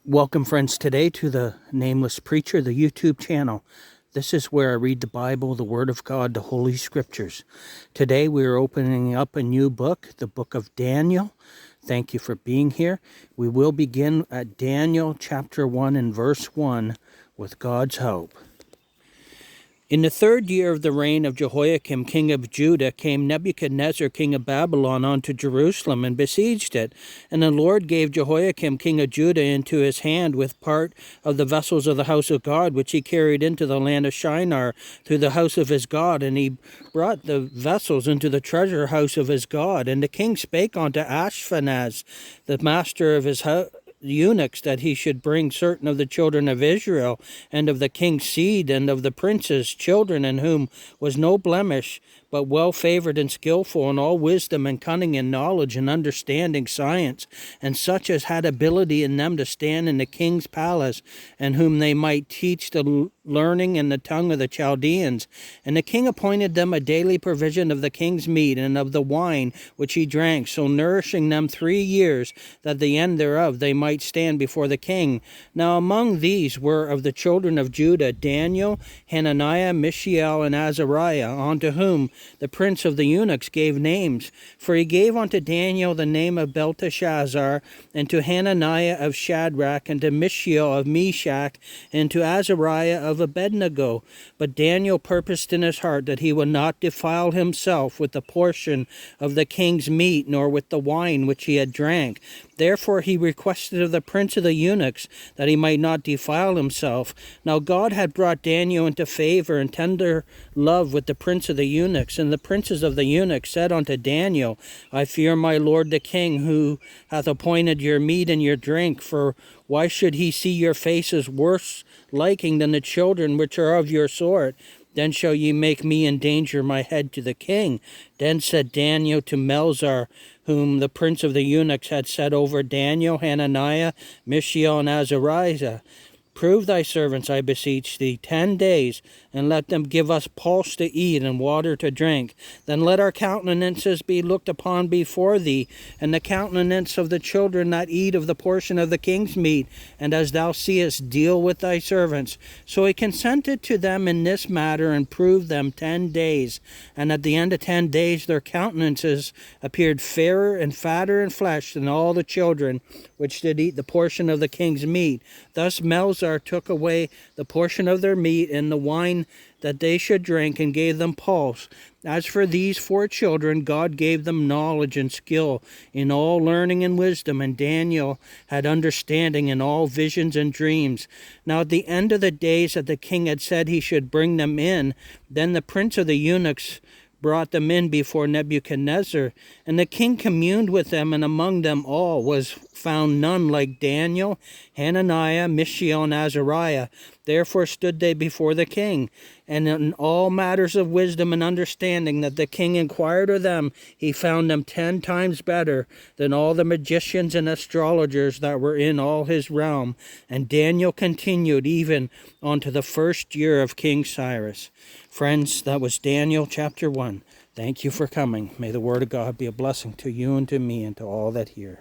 Welcome, friends, today to the Nameless Preacher, the YouTube channel. This is where I read the Bible, the Word of God, the Holy Scriptures. Today we are opening up a new book, the book of Daniel. Thank you for being here. We will begin at Daniel chapter 1 and verse 1 with God's help. In the 3rd year of the reign of Jehoiakim, king of Judah, came Nebuchadnezzar, king of Babylon, unto Jerusalem, and besieged it. And the Lord gave Jehoiakim, king of Judah, into his hand with part of the vessels of the house of God, which he carried into the land of Shinar, to the house of his God. And he brought the vessels into the treasure house of his God. And the king spake unto Ashpenaz, the master of his house, eunuchs, that he should bring certain of the children of Israel, and of the king's seed, and of the princes' children, in whom was no blemish, but well favored and skillful in all wisdom and cunning and knowledge and understanding science, and such as had ability in them to stand in the king's palace, and whom they might teach the learning and the tongue of the Chaldeans. And the king appointed them a daily provision of the king's meat and of the wine which he drank, so nourishing them 3 years, that at the end thereof they might stand before the king. Now among these were of the children of Judah Daniel, Hananiah, Mishael, and Azariah, unto whom the prince of the eunuchs gave names. For he gave unto Daniel the name of Belteshazzar, and to Hananiah of Shadrach, and to Mishael of Meshach, and to Azariah of Abednego. But Daniel purposed in his heart that he would not defile himself with the portion of the king's meat, nor with the wine which he had drank. Therefore he requested of the prince of the eunuchs that he might not defile himself. Now God had brought Daniel into favor and tender love with the prince of the eunuchs. And the princes of the eunuchs said unto Daniel, I fear my lord the king, who hath appointed your meat and your drink. For why should he see your faces worse liking than the children which are of your sort? Then shall ye make me endanger my head to the king. Then said Daniel to Melzar, whom the prince of the eunuchs had set over Daniel, Hananiah, Mishael, and Azariah, Prove thy servants, I beseech thee, 10 days, and let them give us pulse to eat and water to drink. Then let our countenances be looked upon before thee, and the countenance of the children that eat of the portion of the king's meat, and as thou seest, deal with thy servants. So he consented to them in this matter, and proved them 10 days. And at the end of 10 days their countenances appeared fairer and fatter in flesh than all the children which did eat the portion of the king's meat. Thus Melzar took away the portion of their meat and the wine that they should drink, and gave them pulse. As for these 4 children, God gave them knowledge and skill in all learning and wisdom, and Daniel had understanding in all visions and dreams. Now at the end of the days that the king had said he should bring them in, then the prince of the eunuchs brought them in before Nebuchadnezzar, and the king communed with them, and among them all was found none like Daniel, Hananiah, Mishael, and Azariah. Therefore stood they before the king, and in all matters of wisdom and understanding that the king inquired of them, he found them 10 times better than all the magicians and astrologers that were in all his realm. And Daniel continued even unto the 1st year of King Cyrus. Friends, that was Daniel chapter 1. Thank you for coming. May the word of God be a blessing to you and to me and to all that hear.